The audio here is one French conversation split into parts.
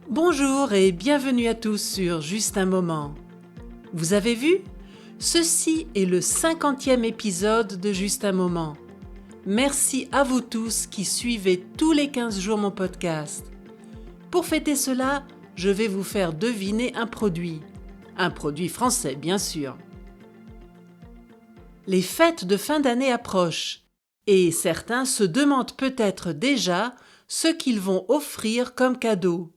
Bonjour et bienvenue à tous sur Juste un moment. Vous avez vu? Ceci est le 50e épisode de Juste un moment. Merci à vous tous qui suivez tous les 15 jours mon podcast. Pour fêter cela, je vais vous faire deviner un produit. Un produit français, bien sûr. Les fêtes de fin d'année approchent et certains se demandent peut-être déjà ce qu'ils vont offrir comme cadeau.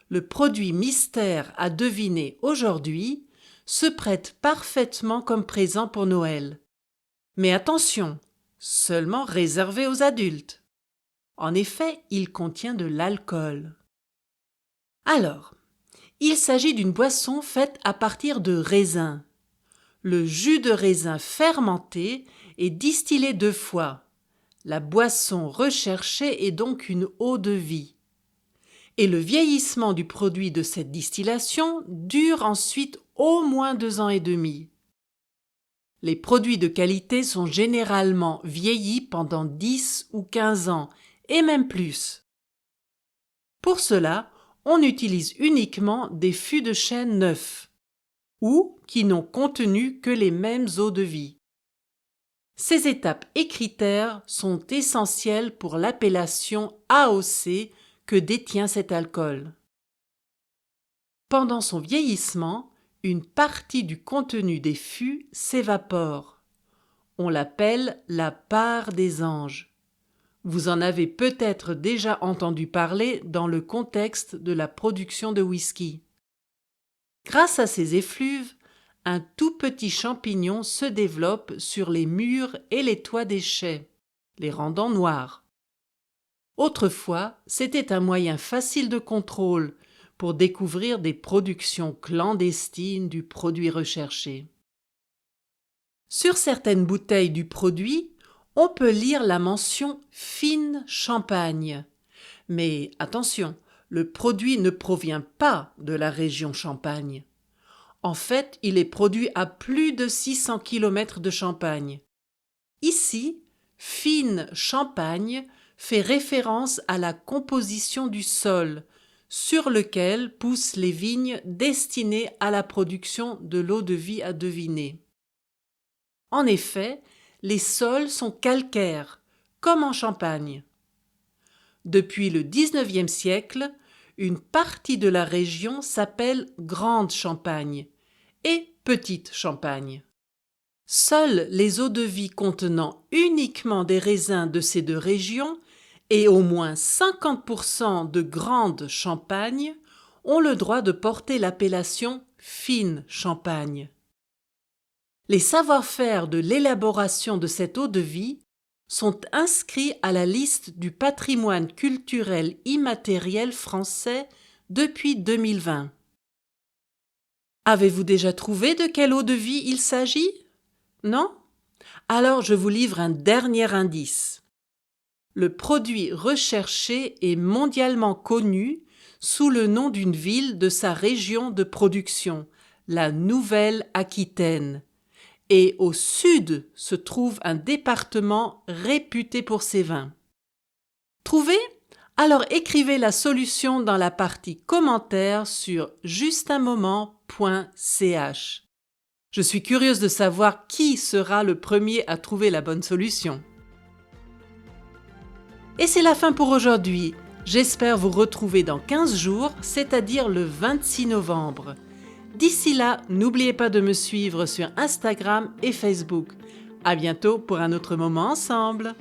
Le produit mystère à deviner aujourd'hui se prête parfaitement comme présent pour Noël. Mais attention, seulement réservé aux adultes. En effet, il contient de l'alcool. Alors, il s'agit d'une boisson faite à partir de raisins. Le jus de raisin fermenté est distillé 2 fois. La boisson recherchée est donc une eau-de-vie. Et le vieillissement du produit de cette distillation dure ensuite au moins 2 ans et demi. Les produits de qualité sont généralement vieillis pendant 10 ou 15 ans, et même plus. Pour cela, on utilise uniquement des fûts de chêne neufs, ou qui n'ont contenu que les mêmes eaux-de-vie. Ces étapes et critères sont essentiels pour l'appellation AOC que détient cet alcool. Pendant son vieillissement, une partie du contenu des fûts s'évapore. On l'appelle la part des anges. Vous en avez peut-être déjà entendu parler dans le contexte de la production de whisky. Grâce à ces effluves, un tout petit champignon se développe sur les murs et les toits des chais, les rendant noirs. Autrefois, c'était un moyen facile de contrôle pour découvrir des productions clandestines du produit recherché. Sur certaines bouteilles du produit, on peut lire la mention « fine Champagne ». Mais attention, le produit ne provient pas de la région Champagne. En fait, il est produit à plus de 600 km de Champagne. Ici, fine Champagne fait référence à la composition du sol sur lequel poussent les vignes destinées à la production de l'eau-de-vie à deviner. En effet, les sols sont calcaires, comme en Champagne. Depuis le XIXe siècle, une partie de la région s'appelle Grande Champagne et Petite Champagne. Seules les eaux-de-vie contenant uniquement des raisins de ces 2 régions et au moins 50% de Grande Champagne ont le droit de porter l'appellation Fine Champagne. Les savoir-faire de l'élaboration de cette eau-de-vie sont inscrits à la liste du patrimoine culturel immatériel français depuis 2020. Avez-vous déjà trouvé de quelle eau-de-vie il s'agit? Non? Alors je vous livre un dernier indice. Le produit recherché est mondialement connu sous le nom d'une ville de sa région de production, la Nouvelle-Aquitaine. Et au sud se trouve un département réputé pour ses vins. Trouvé? Alors écrivez la solution dans la partie commentaires sur justunmoment.ch. Je suis curieuse de savoir qui sera le premier à trouver la bonne solution. Et c'est la fin pour aujourd'hui. J'espère vous retrouver dans 15 jours, c'est-à-dire le 26 novembre. D'ici là, n'oubliez pas de me suivre sur Instagram et Facebook. À bientôt pour un autre moment ensemble.